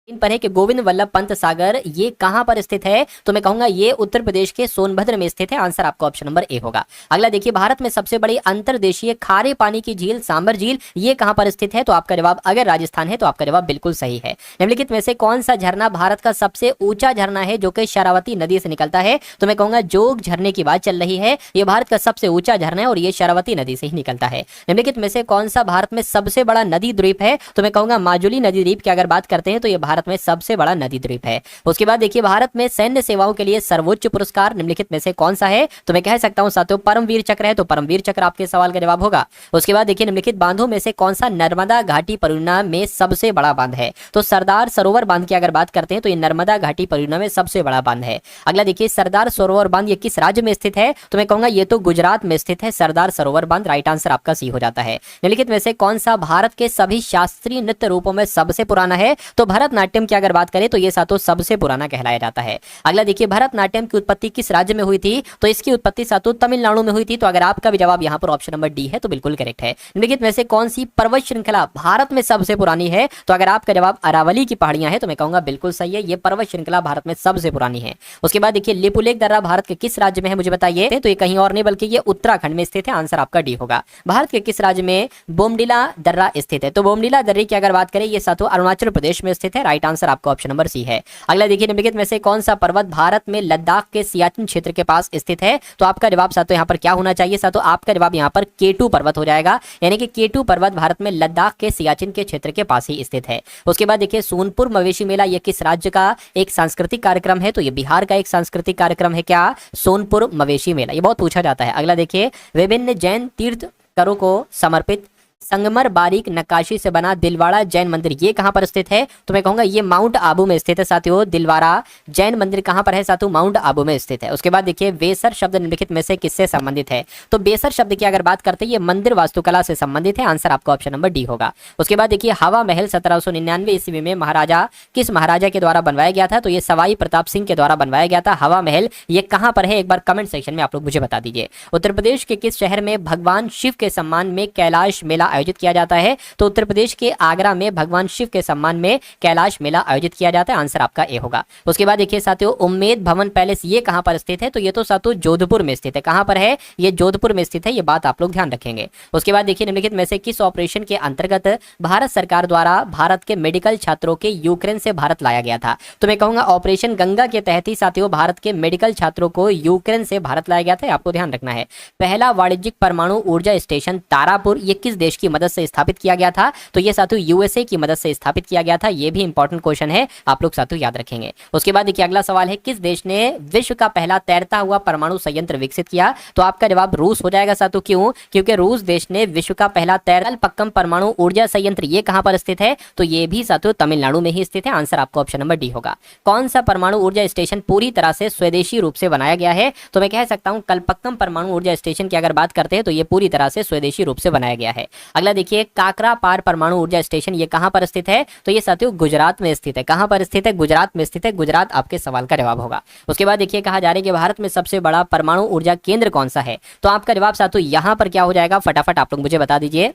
इन पर है कि गोविंद वल्लभ पंत सागर ये कहां पर स्थित है, तो मैं कहूंगा ये उत्तर प्रदेश के सोनभद्र में स्थित है। आंसर आपका ऑप्शन नंबर ए होगा। अगला देखिए, भारत में सबसे बड़ी अंतर्देशीय खारे पानी की झील सांबर झील ये कहां पर स्थित है, तो आपका जवाब अगर राजस्थान है तो आपका जवाब बिल्कुल सही है। निम्नलिखित में से कौन सा झरना भारत का सबसे ऊंचा झरना है जो कि शरावती नदी से निकलता है, तो मैं कहूंगा जोग झरने की बात चल रही है। यह भारत का सबसे ऊंचा झरना है और ये शरावती नदी से ही निकलता है। निम्नलिखित में से कौन सा भारत में सबसे बड़ा नदी द्वीप है, तो मैं कहूंगा माजुली नदी द्वीप की अगर बात करते हैं तो यह भारत में सबसे बड़ा नदी द्वीप है। उसके बाद देखिए, भारत में सैन्य सेवाओं के लिए सर्वोच्च पुरस्कार निम्नलिखित में से कौन सा है, तो मैं कह सकता हूं साथियों परमवीर चक्र है, तो परमवीर चक्र आपके सवाल का जवाब होगा। उसके बाद देखिए, निम्नलिखित बांधों में से कौन सा नर्मदा घाटी परियोजना में सबसे बड़ा बांध है, तो सरदार सरोवर बांध की अगर बात करते हैं तो ये नर्मदा घाटी परियोजना में सबसे बड़ा बांध है। अगला देखिए, सरदार सरोवर बांध ये किस राज्य में स्थित है, तो मैं कहूंगा ये तो गुजरात में स्थित है। सरदार सरोवर बांध राइट आंसर आपका सी हो जाता है। निम्नलिखित में से कौन सा भारत के सभी शास्त्रीय नृत्य रूपों में सबसे पुराना है, तो भरतनाट्यम की अगर बात करें तो ये सातों सबसे पुराना कहलाया जाता है। अगला देखिए, भरतनाट्यम की उत्पत्ति किस राज्य में हुई थी, तो इसकी उत्पत्ति सातों तमिलनाडु में हुई थी। तो अगर आपका भी जवाब यहाँ पर ऑप्शन नंबर डी है तो बिल्कुल करेक्ट है। निम्नलिखित में से कौन सी पर्वत श्रृंखला भारत में सबसे पुरानी है, तो अगर आपका जवाब अरावली की पहाड़ियां हैं तो मैं कहूंगा बिल्कुल सही है, ये पर्वत श्रृंखला भारत में सबसे पुरानी है। उसके बाद देखिए, लिपुलेख दर्रा भारत के किस राज्य में है मुझे बताइए, तो ये कहीं और नहीं बल्कि ये उत्तराखंड में स्थित है। आंसर आपका डी होगा। भारत के किस राज्य में बोमडिला दर्रा स्थित है, तो बोमडिला दर्रे की अगर बात करें ये सातों अरुणाचल प्रदेश में स्थित है। राइट आंसर आपका ऑप्शन नंबर सी है। अगला देखिए, निम्नलिखित में से कौन सा पर्वत भारत में लद्दाख के सियाचिन क्षेत्र के पास स्थित है, तो आपका जवाब सातों यहाँ पर क्या होना चाहिए, सातों आपका जवाब यहाँ पर केटू पर्वत हो जाएगा। यानी कि केटू पर्वत भारत में लद्दाख के सियाचिन के क्षेत्र के पास ही स्थित है। उसके बाद देखिए, सोनपुर मवेशी मेला ये किस राज्य का एक सांस्कृतिक कार्यक्रम है, तो ये बिहार का एक सांस्कृतिक कार्यक्रम है। क्या सोनपुर मवेशी मेला, ये बहुत पूछा जाता है। अगला देखिए, विभिन्न जैन तीर्थंकरों को समर्पित संगमर बारीक नक्काशी से बना दिलवाड़ा जैन मंदिर ये कहां पर स्थित है, तो मैं कहूंगा ये माउंट आबू में स्थित है। साथियों, दिलवाड़ा जैन मंदिर कहां पर है, साथियों माउंट आबू में स्थित है। उसके बाद देखिए, बेसर शब्द निम्नलिखित में से किससे संबंधित है, तो बेसर शब्द की अगर बात करते हैं ये मंदिर वास्तुकला से संबंधित है। आंसर आपका ऑप्शन नंबर डी होगा। उसके बाद देखिए, हवा महल 1799 ईस्वी में महाराजा किस महाराजा के द्वारा बनवाया गया था, तो ये सवाई प्रताप सिंह के द्वारा बनवाया गया था। हवा महल ये कहां पर है, एक बार कमेंट सेक्शन में आप लोग मुझे बता दीजिए। उत्तर प्रदेश के किस शहर में भगवान शिव के सम्मान में कैलाश मेला आयोजित किया जाता है, तो उत्तर प्रदेश के आगरा में भगवान शिव के सम्मान में कैलाश मेला आयोजित किया जाता है। आंसर आपका ए होगा। उसके बाद देखिए साथियों, उम्मेद भवन पैलेस ये कहां पर स्थित है, तो ये तो साथियों जोधपुर में स्थित है। कहां पर है, ये जोधपुर में स्थित है, ये बात आप लोग ध्यान रखेंगे। उसके बाद देखिए, निम्नलिखित में से किस ऑपरेशन के अंतर्गत भारत सरकार द्वारा भारत के मेडिकल छात्रों के यूक्रेन से भारत लाया गया था, तो मैं कहूंगा ऑपरेशन गंगा के तहत ही साथियों भारत के मेडिकल छात्रों को यूक्रेन से भारत लाया गया था। आपको ध्यान रखना है। पहला वाणिज्यिक परमाणु ऊर्जा स्टेशन तारापुर ये किस देश की मदद से स्थापित किया गया था, तो ये साथियों यूएसए की मदद से स्थापित किया गया था। ये भी इंपॉर्टेंट क्वेश्चन है, आप लोग साथियों याद रखेंगे। उसके बाद देखिए, अगला सवाल है, किस देश ने विश्व का पहला तैरता हुआ परमाणु संयंत्र विकसित किया, तो आपका जवाब रूस हो जाएगा साथियों। क्यों, क्योंकि रूस देश ने विश्व का पहला तैरलपक्कम परमाणु ऊर्जा संयंत्र ये कहां पर स्थित है, तो ये भी साथियों तमिलनाडु में ही स्थित है। आंसर आपका ऑप्शन नंबर डी होगा। कौन सा परमाणु ऊर्जा स्टेशन पूरी तरह से स्वदेशी रूप से बनाया गया है, तो मैं कह सकता हूं कलपक्कम परमाणु ऊर्जा स्टेशन की अगर बात करते हैं तो ये पूरी तरह से स्वदेशी रूप से बनाया गया है। अगला देखिए, काकरापार परमाणु ऊर्जा स्टेशन ये कहां पर स्थित है, तो ये साथियों गुजरात में स्थित है। कहां पर स्थित है, गुजरात में स्थित है। गुजरात आपके सवाल का जवाब होगा। उसके बाद देखिए, कहा जा रहा है कि भारत में सबसे बड़ा परमाणु ऊर्जा केंद्र कौन सा है, तो आपका जवाब साथियों यहां पर क्या हो जाएगा, फटाफट आप लोग मुझे बता दीजिए।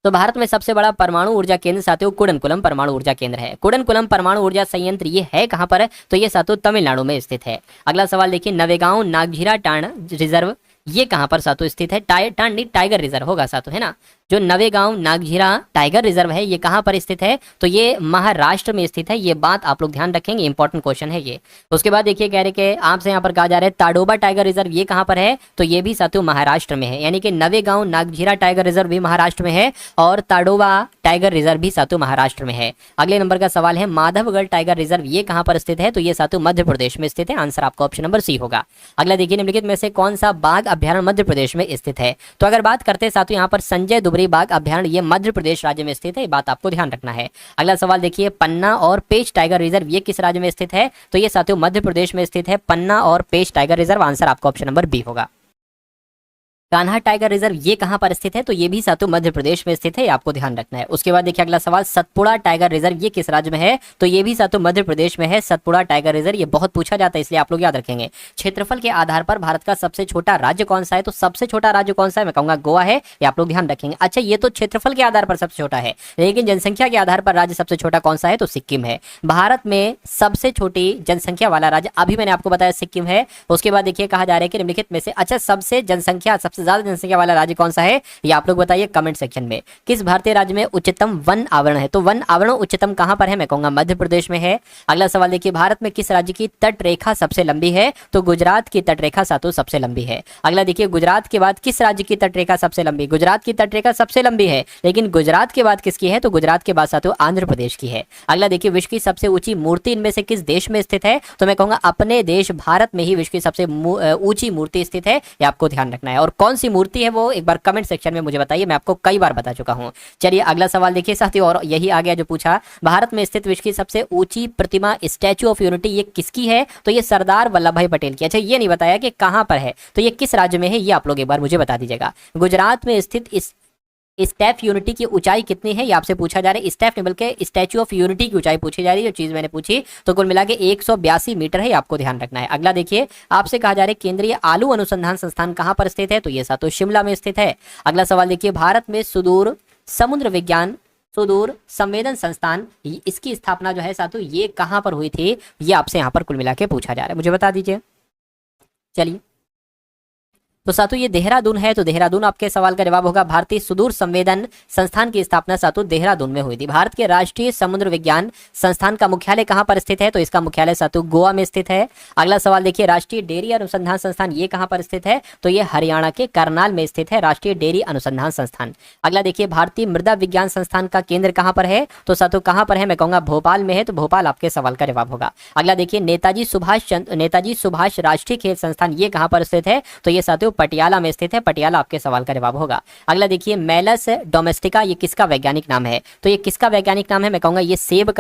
तो भारत में सबसे बड़ा परमाणु ऊर्जा केंद्र साथियों कुडनकुलम परमाणु ऊर्जा केंद्र है। कुडनकुलम परमाणु ऊर्जा संयंत्र ये है कहां पर है, तो ये साथियों तमिलनाडु में स्थित है। अगला सवाल देखिए, नवेगांव नागझीरा टांड रिजर्व ये कहां पर साथियों स्थित है, टाइगर रिजर्व होगा साथियों, है ना। जो नवेगांव नागझीरा टाइगर रिजर्व है ये कहां पर स्थित है, तो ये महाराष्ट्र में स्थित है। ये बात आप लोग ध्यान रखेंगे, इंपॉर्टेंट क्वेश्चन है ये। उसके बाद देखिए, कह रहे कि आपसे यहाँ पर कहा जा रहा है ताडोबा टाइगर रिजर्व ये कहां पर है, तो ये भी साथियों महाराष्ट्र में है। यानी कि नवेगांव नागझीरा टाइगर रिजर्व भी महाराष्ट्र में है और ताडोबा टाइगर रिजर्व भी साथियों महाराष्ट्र में है। अगले नंबर का सवाल है, माधवगढ़ टाइगर रिजर्व ये कहां पर स्थित है, तो ये साथियों मध्य प्रदेश में स्थित है। आंसर आपका ऑप्शन नंबर सी होगा। अगला देखिए, निम्नलिखित में से कौन सा बाघ अभ्यारण्य मध्य प्रदेश में स्थित है, तो अगर बात करते हैं साथियों यहाँ पर संजय दुबरी बाघ अभ्यारण्य ये मध्य प्रदेश राज्य में स्थित है। ये बात आपको ध्यान रखना है। अगला सवाल देखिए, पन्ना और पेंच टाइगर रिजर्व ये किस राज्य में स्थित है, तो ये साथियों मध्य प्रदेश में स्थित है। पन्ना और पेंच टाइगर रिजर्व। आंसर आपका ऑप्शन नंबर बी होगा। कान्हा टाइगर रिजर्व ये कहां पर स्थित है? तो ये भी साथियों मध्य प्रदेश में स्थित है, आपको ध्यान रखना है। उसके बाद देखिए अगला सवाल, सतपुड़ा टाइगर रिजर्व ये किस राज्य में है? तो ये भी साथियों मध्य प्रदेश में है, सतपुड़ा टाइगर रिजर्व। ये बहुत पूछा जाता है, इसलिए आप लोग याद रखेंगे। क्षेत्रफल के आधार पर भारत का सबसे छोटा राज्य कौन सा है? तो सबसे छोटा राज्य कौन सा है? मैं कहूंगा गोवा है, ये आप लोग ध्यान रखेंगे। अच्छा, ये तो क्षेत्रफल के आधार पर सबसे छोटा है, लेकिन जनसंख्या के आधार पर राज्य सबसे छोटा कौन सा है? तो सिक्किम है। भारत में सबसे छोटी जनसंख्या वाला राज्य अभी मैंने आपको बताया सिक्किम है। उसके बाद देखिए कहा जा रहा है कि निम्नलिखित में से, अच्छा सबसे ज्यादा जनसंख्या वाला राज्य कौन सा है? ये आप लोग बताइए कमेंट सेक्शन में। किस भारतीय राज्य में उच्चतम वन आवरण है? तो वन आवरण उच्चतम कहां पर है? मैं कहूंगा मध्य प्रदेश में है। अगला सवाल देखिए, भारत में किस राज्य की तट रेखा सबसे लंबी है? तो गुजरात की तट रेखा सातों सबसे लंबी है। अगला देखिए, गुजरात के बाद किस राज्य की तट रेखा सबसे लंबी? गुजरात की तट रेखा सबसे लंबी है, लेकिन गुजरात के बाद किसकी है? तो गुजरात के बाद सातों आंध्र प्रदेश की है। अगला देखिए, विश्व की सबसे ऊंची मूर्ति इनमें से किस देश में स्थित है? तो मैं कहूंगा अपने देश भारत में ही विश्व की सबसे ऊंची मूर्ति स्थित है, ये आपको ध्यान रखना है। और कौन सी मूर्ति है वो एक बार कमेंट सेक्शन में मुझे बताइए, मैं आपको कई बार बता चुका हूं। चलिए अगला सवाल देखिए साथियों, और यही आ गया जो पूछा, भारत में स्थित विश्व की सबसे ऊंची प्रतिमा स्टैच्यू ऑफ यूनिटी ये किसकी है? तो ये सरदार वल्लभ भाई पटेल की। अच्छा, ये नहीं बताया कि कहां पर है, तो ये किस राज्य में है, ये आप लोग एक बार मुझे बता दीजिएगा। गुजरात में स्थित इस स्टैफ यूनिटी की ऊंचाई कितनी है, ये आपसे पूछा जा रहा है। स्टैफ नहीं बल्कि स्टैच्यू ऑफ यूनिटी की ऊंचाई पूछी जा रही है, जो चीज मैंने पूछी, तो कुल मिला के 182 मीटर है, आपको ध्यान रखना है। अगला देखिए, आपसे कहा जा रहा है केंद्रीय आलू अनुसंधान संस्थान कहां पर स्थित है? तो ये सातों शिमला में स्थित है। अगला सवाल देखिए, भारत में सुदूर समुद्र विज्ञान सुदूर संवेदन संस्थान इसकी स्थापना जो है सातों ये कहां पर हुई थी? ये आपसे यहां पर कुल मिला के पूछा जा रहा है, मुझे बता दीजिए। चलिए, तो सातों ये देहरादून है, तो देहरादून आपके सवाल का जवाब होगा। भारतीय सुदूर संवेदन संस्थान की स्थापना सातों देहरादून में हुई थी। भारत के राष्ट्रीय समुद्र विज्ञान संस्थान का मुख्यालय कहां पर स्थित है? तो इसका मुख्यालय सातों गोवा में स्थित है। अगला सवाल देखिए, राष्ट्रीय डेयरी अनुसंधान संस्थान ये कहां पर स्थित है? तो ये हरियाणा के करनाल में स्थित है, राष्ट्रीय डेयरी अनुसंधान संस्थान। अगला देखिए, भारतीय मृदा विज्ञान संस्थान का केंद्र कहां पर है? तो सातों कहां पर है? मैं कहूंगा भोपाल में है, तो भोपाल आपके सवाल का जवाब होगा। अगला देखिए, नेताजी सुभाष राष्ट्रीय खेल संस्थान ये कहां पर स्थित है? तो ये सातों पटियाला में स्थित है, पटियाला आपके सवाल का जवाब होगा। अगला देखिए, मेलस डोमेस्टिका ये किसका वैज्ञानिक नाम है? तो ये किसका वैज्ञानिक नाम है? मैं कहूंगा ये सेब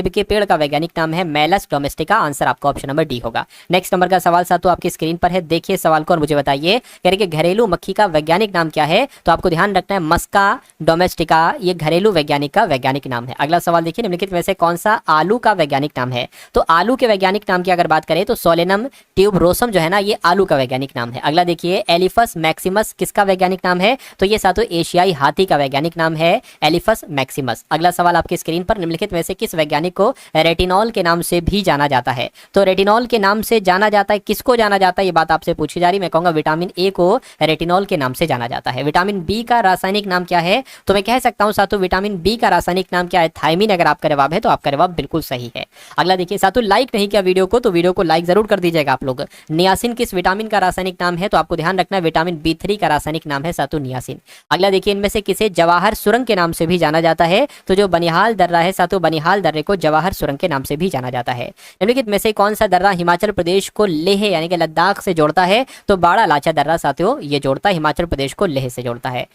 के पेड़ का वैज्ञानिक नाम है मेलस डोमेस्टिका। आंसर आपका ऑप्शन नंबर डी होगा। नेक्स्ट नंबर का सवाल सातों आपकी स्क्रीन पर है, देखिए सवाल को और मुझे बताइए, कह रहे कि घरेलू मक्खी का वैज्ञानिक नाम क्या है? तो आपको ध्यान रखना है मस्का डोमेस्टिका, ये घरेलू वैज्ञानिक का वैज्ञानिक नाम है। अगला सवाल देखिए, निम्नलिखित में से कौन सा आलू का वैज्ञानिक नाम है? तो आलू के वैज्ञानिक नाम की अगर बात करें तो सोलेनम ट्यूबरोसम जो है ना, ये आलू का वैज्ञानिक नाम है। अगला देखिए, एलिफस मैक्सिमस किसका वैज्ञानिक नाम है? तो ये सातों एशियाई हाथी का वैज्ञानिक नाम है एलिफस मैक्सिमस। अगला सवाल आपकी स्क्रीन पर, निम्नलिखित में से किस वैज्ञानिक को रेटिनॉल के नाम से भी जाना जाता है? तो रेटिनॉल के नाम से जाना जाता है, किसको जाना जाता है ये बात आपसे पूछी जा रही है। मैं कहूंगा विटामिन ए को रेटिनॉल के नाम से जाना जाता है। विटामिन बी का रासायनिक नाम क्या है? तो मैं कह सकता हूं सातों विटामिन बी का रासायनिक नाम क्या है? थायमिन। अगर आपका जवाब है तो आपका जवाब बिल्कुल सही है। अगला देखिए सातों, लाइक नहीं किया वीडियो को तो वीडियो को लाइक जरूर कर दीजिएगा आप लोग। नियासिन किस विटामिन का रासायनिक नाम है? तो आपको ध्यान रखना है विटामिन B3 का रासायनिक नाम है सातों नियासिन। अगला देखिए, इनमें से किसे जवाहर सुरंग के नाम से भी जाना जाता है? तो जो बनिहाल दर्रा है सातों, बनिहाल दर्रे को जवाहर सुरंग के नाम से भी जाना जाता है। निम्नलिखित में से कौन सा दर्रा हिमाचल प्रदेश को लेह यानी कि लद्दाख से जोड़ता है? तो बाड़ा लाचा दर्रा साथियों ये जोड़ता है, हिमाचल प्रदेश को लेह से जोड़ता है।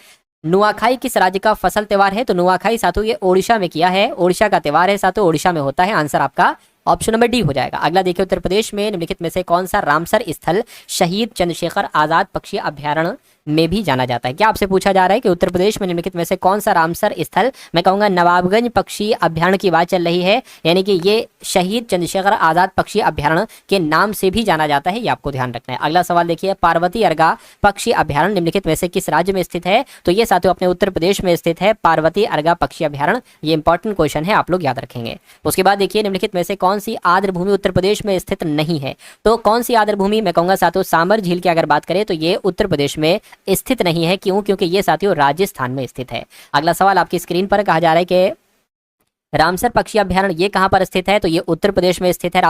नुआखाई किस राज्य का फसल त्योहार है? तो नुआखाई साथियों ये ओडिशा में किया है, ओडिशा का त्योहार है साथियों, ओडिशा में होता है। आंसर आपका ऑप्शन नंबर डी हो जाएगा। अगला देखिए, उत्तर प्रदेश में निम्नलिखित में से कौन सा रामसर स्थल शहीद चंद्रशेखर आजाद पक्षी अभ्यारण्य में भी जाना जाता है? क्या आपसे पूछा जा रहा है कि उत्तर प्रदेश में निम्नलिखित में से कौन सा रामसर स्थल, मैं कहूंगा नवाबगंज पक्षी अभ्यारण्य की बात चल रही है, यानी कि ये शहीद चंद्रशेखर आजाद पक्षी अभ्यारण्य के नाम से भी जाना जाता है, ये आपको ध्यान रखना है। अगला सवाल देखिए, पार्वती अर्गा पक्षी अभ्यारण्य निम्नलिखित में से किस राज्य में स्थित है? तो ये साथियों अपने उत्तर प्रदेश में स्थित है, पार्वती अर्गा पक्षी अभ्यारण्य। ये इंपॉर्टेंट क्वेश्चन है, आप लोग याद रखेंगे। उसके बाद देखिए, निम्नलिखित में से कौन सी आर्द्र भूमि उत्तर प्रदेश में स्थित नहीं है? तो कौन सी आर्द्र भूमि? मैं कहूंगा साथियों सामर झील की अगर बात करें तो ये उत्तर प्रदेश में स्थित नहीं है। क्यों? क्योंकि ये साथियों राजस्थान में स्थित है। अगला सवाल आपकी स्क्रीन पर कहा जा रहा है कि रामसर पक्षी अभ्यारण्य ये कहां पर स्थित है? तो ये उत्तर प्रदेश में स्थित है।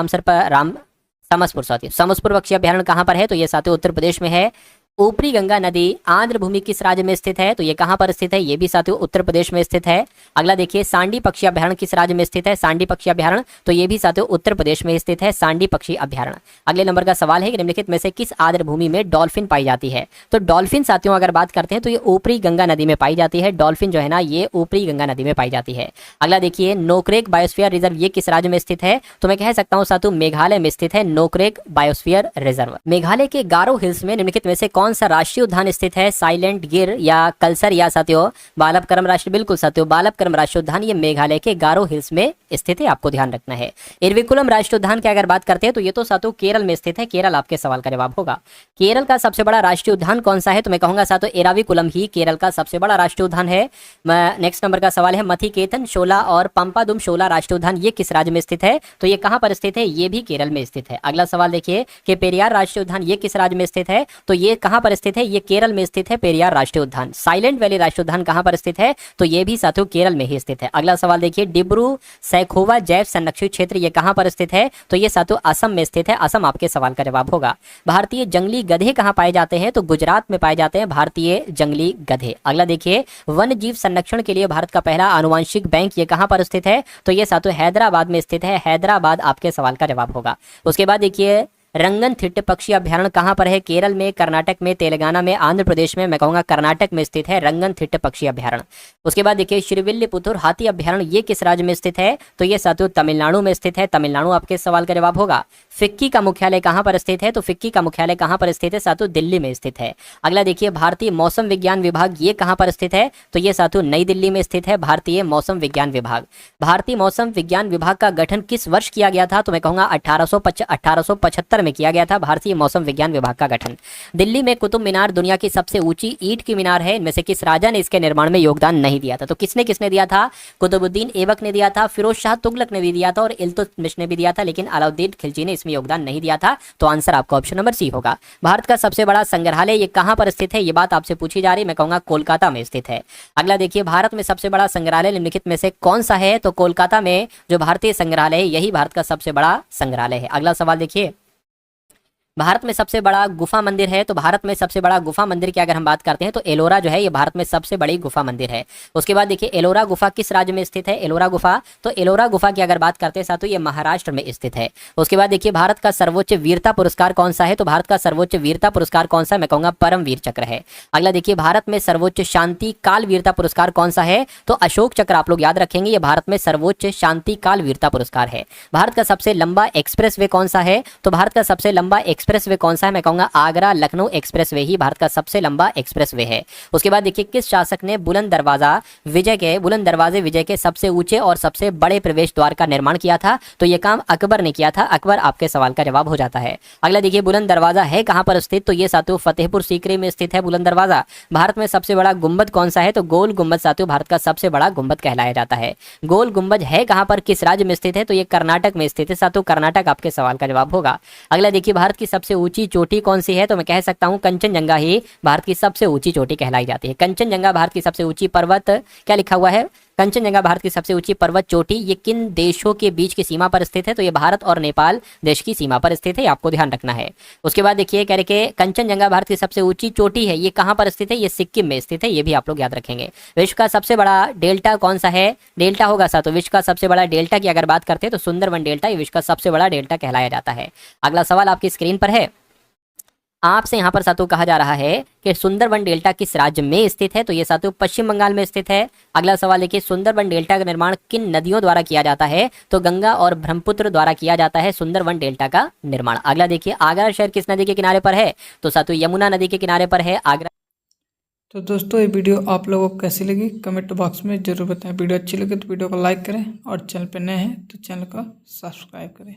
समसपुर साथियों, समसपुर पक्षी अभ्यारण्य कहां पर है? तो ये साथियों उत्तर प्रदेश में है। ऊपरी गंगा नदी आंध्र भूमि किस राज्य में स्थित है? तो ये कहां पर स्थित है? ये भी साथियों उत्तर प्रदेश में स्थित है। अगला देखिए, सांडी पक्षी अभ्यारण्य किस राज्य में स्थित है? सांडी पक्षी अभ्यारण्य, तो ये भी साथियों उत्तर प्रदेश में स्थित है, सांडी पक्षी अभ्यारण्य। अगले नंबर का सवाल है कि निम्नलिखित में से किस आर्द्र भूमि में डॉल्फिन पाई जाती है? तो डॉल्फिन साथियों अगर बात करते हैं तो ये ऊपरी गंगा नदी में पाई जाती है। डॉल्फिन जो है ना ये ऊपरी गंगा नदी में पाई जाती है। अगला देखिए, नोकरेक बायोस्फीयर रिजर्व ये किस राज्य में स्थित है? तो मैं कह सकता हूँ साथियों मेघालय में स्थित है, नोकरेक बायोस्फीयर रिजर्व। मेघालय के गारो हिल्स में निम्नलिखित में से कौन सा राष्ट्रीय उद्यान स्थित है? साइलेंट गिर या कलसर या साथियों बालबक्रम राष्ट्रीय, बिल्कुल साथियों बालबक्रम राष्ट्रीय उद्यान ये मेघालय के गारो हिल्स में स्थित है, आपको ध्यान रखना है। इरविकुलम राष्ट्रीय उद्यान की अगर बात करते हैं तो ये तो साथियों केरल में स्थित है, केरल आपके सवाल का जवाब होगा। केरल का सबसे बड़ा राष्ट्रीय उद्यान कौन सा है? तो मैं कहूंगा साथियों एराविकुलम ही केरल का सबसे बड़ा राष्ट्रीय उद्यान है। नेक्स्ट नंबर का सवाल है मथिकेतन शोला और पंपादुम शोला राष्ट्रीय उद्यान ये किस राज्य में स्थित है? तो ये कहां पर स्थित है? ये भी केरल में स्थित है। अगला सवाल देखिए कि पेरियार राष्ट्रीय उद्यान ये किस राज्य में स्थित है? तो ये कहां पर स्थित है? ये केरल में स्थित है, पेरियार राष्ट्रीय उद्यान। साइलेंट वैली राष्ट्रीय उद्यान कहां पर स्थित है? तो ये भी साथियों केरल में ही स्थित है। अगला सवाल देखिए डिब्रू सैखोवा जैव संरक्षित क्षेत्र ये कहां पर स्थित है? तो ये साथियों असम में स्थित है, असम आपके सवाल का जवाब होगा। भारतीय जंगली गधे कहां पाए जाते हैं? तो गुजरात में पाए जाते हैं भारतीय जंगली गधे। अगला देखिए वन्य जीव संरक्षण के लिए भारत का पहला आनुवंशिक बैंक ये कहां पर स्थित है? तो ये साथियों हैदराबाद में स्थित है, हैदराबाद आपके सवाल का जवाब होगा। उसके बाद देखिए रंगनथिट्ट पक्षी अभ्यारण्य कहां पर है? केरल में, कर्नाटक में, तेलंगाना में, आंध्र प्रदेश में, मैं कहूंगा कर्नाटक में स्थित है रंगनथिट्ट पक्षी अभ्यारण्य। उसके बाद देखिए श्रीविल्लीपुतुर हाथी अभ्यारण्य ये किस राज्य में स्थित है? तो ये साथियों तमिलनाडु में स्थित है, तमिलनाडु आपके सवाल का जवाब होगा। फिक्की का मुख्यालय कहां पर स्थित है? तो फिक्की का मुख्यालय कहां पर स्थित है साथियों? दिल्ली में स्थित है। अगला देखिए भारतीय मौसम विज्ञान विभाग ये कहां पर स्थित है? तो ये साथियों नई दिल्ली में स्थित है, भारतीय मौसम विज्ञान विभाग। भारतीय मौसम विज्ञान विभाग का गठन किस वर्ष किया गया था? तो मैं कहूंगा 1875 में किया गया था भारतीय मौसम विज्ञान विभाग का गठन। दिल्ली में कुतुब मीनार दुनिया की सबसे ऊंची ईंट की मीनार है, इनमें से किस राजा ने इसके निर्माण में योगदान नहीं दिया था? तो किसने किसने दिया था? कुतुबुद्दीन ऐबक ने दिया था, फिरोज शाह तुगलक ने भी दिया था और इल्तुतमिश ने भी दिया था, लेकिन अलाउद्दीन खिलजी ने इसमें योगदान नहीं दिया था। तो आंसर आपका ऑप्शन नंबर सी होगा। भारत का सबसे बड़ा संग्रहालय ये कहां पर स्थित है? ये बात आपसे पूछी जा रही है, मैं कहूंगा कोलकाता में स्थित है। अगला देखिए भारत में सबसे बड़ा संग्रहालय निम्नलिखित में से कौन सा है? तो कोलकाता में जो भारतीय संग्रहालय है यही भारत का सबसे बड़ा संग्रहालय है। अगला सवाल देखिए भारत में सबसे बड़ा गुफा मंदिर है, तो भारत में सबसे बड़ा गुफा मंदिर की अगर हम बात करते हैं तो एलोरा जो है ये भारत में सबसे बड़ी गुफा मंदिर है। उसके बाद देखिए एलोरा गुफा किस राज्य में स्थित है? एलोरा गुफा, तो एलोरा गुफा की अगर बात करते हैं साथियों ये महाराष्ट्र में स्थित है। उसके बाद देखिए भारत का सर्वोच्च वीरता पुरस्कार कौन सा है? तो भारत का सर्वोच्च वीरता पुरस्कार कौन सा है? मैं कहूंगा परमवीर चक्र है। अगला देखिए भारत में सर्वोच्च शांति काल वीरता पुरस्कार कौन सा है? तो अशोक चक्र आप लोग याद रखेंगे, ये भारत में सर्वोच्च शांति काल वीरता पुरस्कार है। भारत का सबसे लंबा एक्सप्रेस वे कौन सा है? तो भारत का सबसे लंबा एक्सप्रेस वे कौन सा है? मैं कहूंगा आगरा लखनऊ एक्सप्रेसवे ही भारत का सबसे लंबा एक्सप्रेसवे है। उसके बाद देखिए किस शासक ने बुलंद दरवाजे विजय के सबसे ऊंचे और सबसे बड़े प्रवेश द्वार का निर्माण किया था? तो यह काम अकबर ने किया था, अकबर आपके सवाल का जवाब हो जाता है। अगला देखिए बुलंद दरवाजा है कहां पर स्थित? तो ये साथियों फतेहपुर सीकरी में स्थित है बुलंद दरवाजा। भारत में सबसे बड़ा गुंबद कौन सा है? तो गोल गुंबद साथियों भारत का सबसे बड़ा गुंबद कहलाया जाता है। गोल गुंबद है कहां पर, किस राज्य में स्थित है? तो ये कर्नाटक में स्थित है साथियों, कर्नाटक आपके सवाल का जवाब होगा। अगला देखिए भारत की सबसे ऊंची चोटी कौन सी है? तो मैं कह सकता हूं कंचनजंगा ही भारत की सबसे ऊंची चोटी कहलाई जाती है। कंचनजंगा भारत की सबसे ऊंची पर्वत, क्या लिखा हुआ है? कंचनजंगा भारत की सबसे ऊंची पर्वत चोटी ये किन देशों के बीच की सीमा पर स्थित है? तो ये भारत और नेपाल देश की सीमा पर स्थित है, आपको ध्यान रखना है। उसके बाद देखिए कह रहे कि कंचनजंगा भारत की सबसे ऊंची चोटी है, ये कहां पर स्थित है? ये सिक्किम में स्थित है, ये भी आप लोग याद रखेंगे। विश्व का सबसे बड़ा डेल्टा कौन सा है? डेल्टा होगा साथियों, विश्व का सबसे बड़ा डेल्टा की अगर बात करते हैं तो सुंदरवन डेल्टा ये विश्व का सबसे बड़ा डेल्टा कहलाया जाता है। अगला सवाल आपकी स्क्रीन पर है, आपसे यहाँ पर साथियों कहा जा रहा है कि सुंदरवन डेल्टा किस राज्य में स्थित है? तो ये साथियों पश्चिम बंगाल में स्थित है। अगला सवाल देखिए सुंदरवन डेल्टा का निर्माण किन नदियों द्वारा किया जाता है? तो गंगा और ब्रह्मपुत्र द्वारा किया जाता है सुंदरवन डेल्टा का निर्माण। अगला देखिए आगरा शहर किस नदी के किनारे पर है? तो साथियों यमुना नदी के किनारे पर है आगरा। तो दोस्तों ये वीडियो आप लोगों को कैसी लगी कमेंट बॉक्स में जरूर बताएं। वीडियो अच्छी लगे तो वीडियो को लाइक करें और चैनल पर नए हैं तो चैनल को सब्सक्राइब करें।